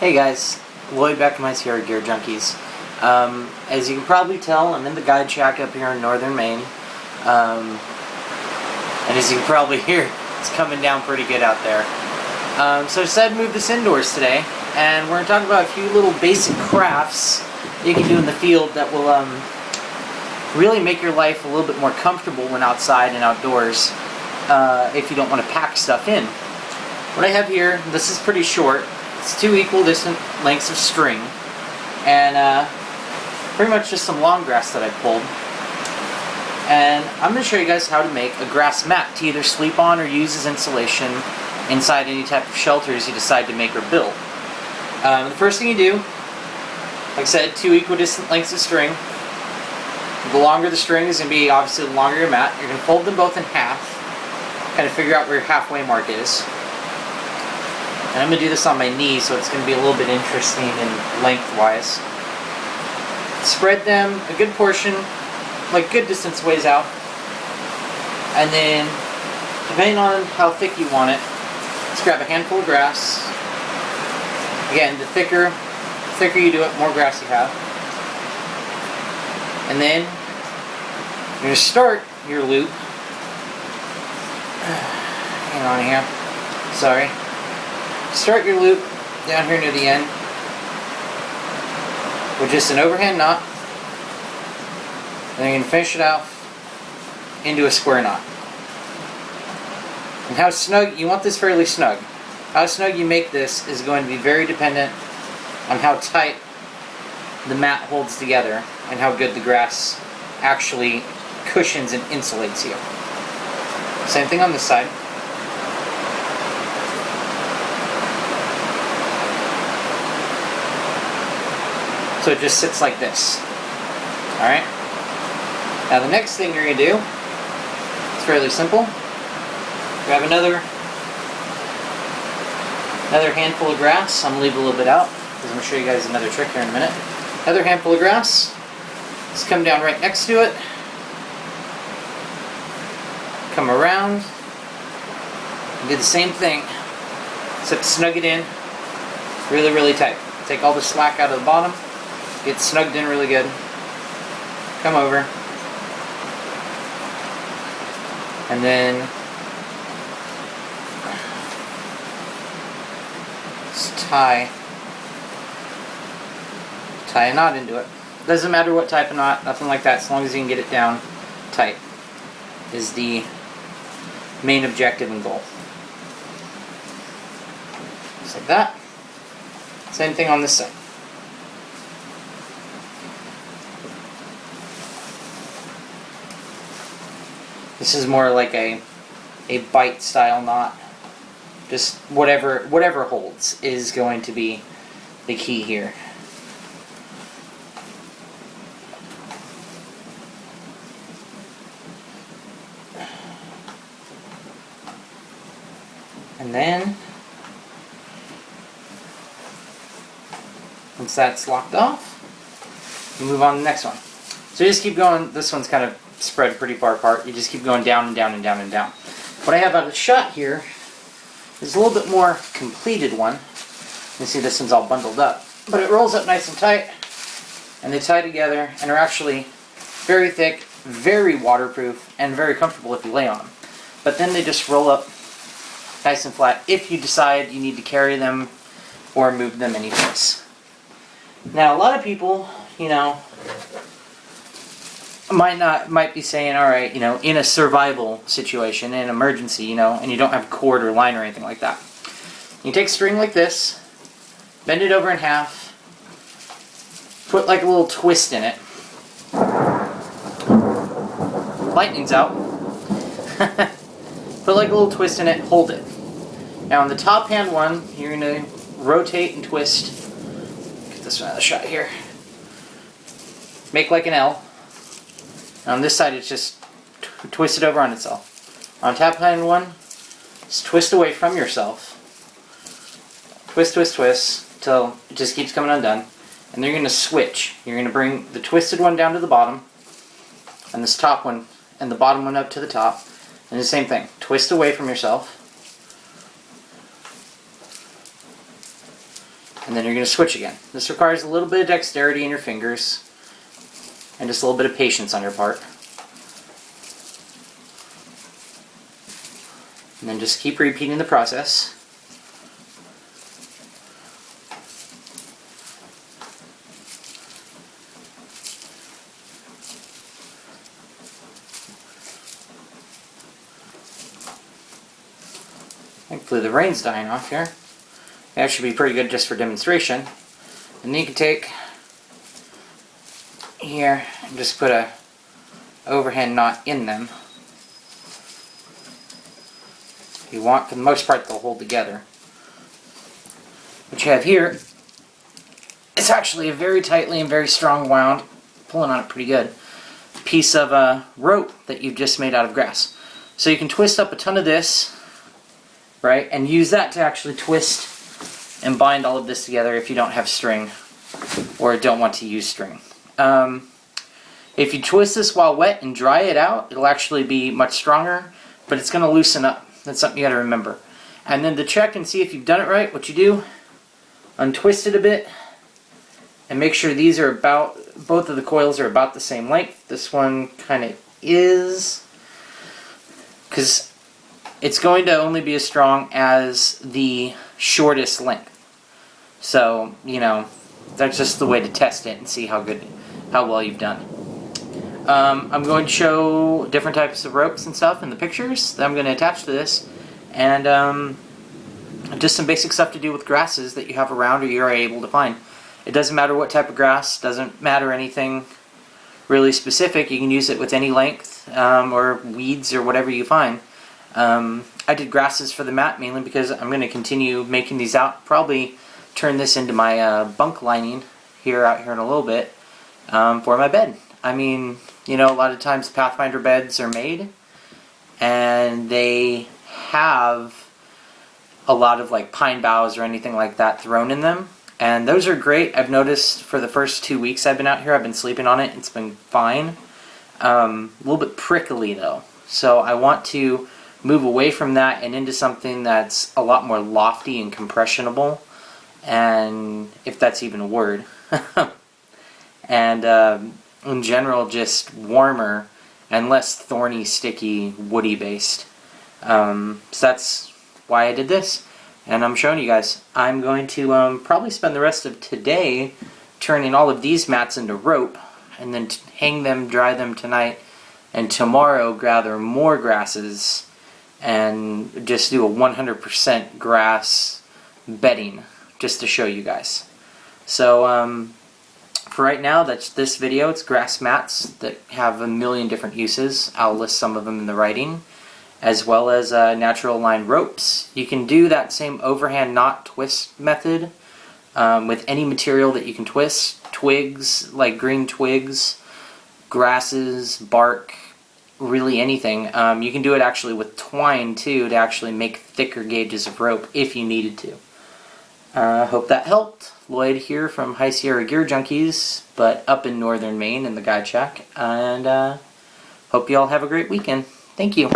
Hey guys, Lloyd Beckemice here at Gear Junkies. As you can probably tell, I'm in the guide shack up here in northern Maine. And as you can probably hear, it's coming down pretty good out there. So I decided to move this indoors today, and we're going to talk about a few little basic crafts you can do in the field that will really make your life a little bit more comfortable when outside and outdoors if you don't want to pack stuff in. What I have here, this is pretty short. It's 2 equal distant lengths of string, and pretty much just some long grass that I pulled. And I'm going to show you guys how to make a grass mat to either sleep on or use as insulation inside any type of shelters you decide to make or build. The first thing you do, like I said, 2 equidistant lengths of string. The longer the string is going to be, obviously, the longer your mat. You're going to fold them both in half, kind of figure out where your halfway mark is. And I'm going to do this on my knee, so it's going to be a little bit interesting and lengthwise. Spread them a good portion, like good distance ways out. And then, depending on how thick you want it, just grab a handful of grass. Again, the thicker you do it, more grass you have. And then, you're going to start your loop. Hang on here. Sorry. Start your loop down here near the end with just an overhand knot, and then you can finish it out into a square knot. And how snug, you want this fairly snug. How snug you make this is going to be very dependent on how tight the mat holds together and how good the grass actually cushions and insulates you. Same thing on this side. So it just sits like this. Alright? Now the next thing you're going to do, it's fairly simple. Grab another handful of grass. I'm going to leave a little bit out because I'm going to show you guys another trick here in a minute. Another handful of grass. Just come down right next to it. Come around. And do the same thing. Except snug it in really, really tight. Take all the slack out of the bottom. Get snugged in really good. Come over. And then just tie a knot into it. Doesn't matter what type of knot, nothing like that, as long as you can get it down tight is the main objective and goal. Just like that. Same thing on this side. This is more like a bite style knot. Just whatever holds is going to be the key here. And then once that's locked off, we move on to the next one. So you just keep going. This one's kind of spread pretty far apart. You just keep going down and down and down and down. What I have out of the shot here is a little bit more completed one. You see this one's all bundled up. But it rolls up nice and tight, and they tie together and are actually very thick, very waterproof, and very comfortable if you lay on them. But then they just roll up nice and flat if you decide you need to carry them or move them anyplace. Now a lot of people, might be saying, all right, in a survival situation, in an emergency, and you don't have cord or line or anything like that. You take string like this, bend it over in half, put like a little twist in it. Lightning's out. Put like a little twist in it, hold it. Now on the top hand one, you're going to rotate and twist. Get this one out of the shot here. Make like an L. On this side, it's just twisted over on itself. On top hand one, just twist away from yourself. Twist, twist, twist, until it just keeps coming undone. And then you're going to switch. You're going to bring the twisted one down to the bottom, and this top one, and the bottom one up to the top. And the same thing. Twist away from yourself. And then you're going to switch again. This requires a little bit of dexterity in your fingers and just a little bit of patience on your part. And then just keep repeating the process. Thankfully the rain's dying off here. That should be pretty good just for demonstration. And then you can take here and just put a overhand knot in them. You want, for the most part, they'll hold together. What you have here is actually a very tightly and very strong wound, pulling on it pretty good, piece of rope that you've just made out of grass. So you can twist up a ton of this, right, and use that to actually twist and bind all of this together if you don't have string or don't want to use string. If you twist this while wet and dry it out, it'll actually be much stronger, but it's going to loosen up. That's something you got to remember. And then to check and see if you've done it right, what you do, untwist it a bit and make sure these are about, both of the coils are about the same length. This one kind of is, because it's going to only be as strong as the shortest length. So, you know, that's just the way to test it and see how well you've done. I'm going to show different types of ropes and stuff in the pictures that I'm going to attach to this, and just some basic stuff to do with grasses that you have around or you're able to find. It doesn't matter what type of grass, doesn't matter anything really specific. You can use it with any length or weeds or whatever you find. I did grasses for the mat mainly because I'm going to continue making these out. Probably turn this into my bunk lining out here in a little bit for my bed. I mean, you know, a lot of times Pathfinder beds are made and they have a lot of like pine boughs or anything like that thrown in them, and those are great. I've noticed for the first 2 weeks I've been out here, I've been sleeping on it, it's been fine. A little bit prickly though, so I want to move away from that and into something that's a lot more lofty and compressionable, and if that's even a word. And in general, just warmer and less thorny, sticky, woody based. So that's why I did this, and I'm showing you guys. I'm going to probably spend the rest of today turning all of these mats into rope, and then hang them, dry them tonight, and tomorrow gather more grasses and just do a 100% grass bedding just to show you guys. So for right now, that's this video. It's grass mats that have a million different uses. I'll list some of them in the writing, as well as natural line ropes. You can do that same overhand knot twist method with any material that you can twist. Twigs, like green twigs, grasses, bark, really anything. You can do it actually with twine too, to actually make thicker gauges of rope if you needed to. Hope that helped. Lloyd here from High Sierra Gear Junkies, but up in northern Maine in the Guide Shack, and hope you all have a great weekend. Thank you.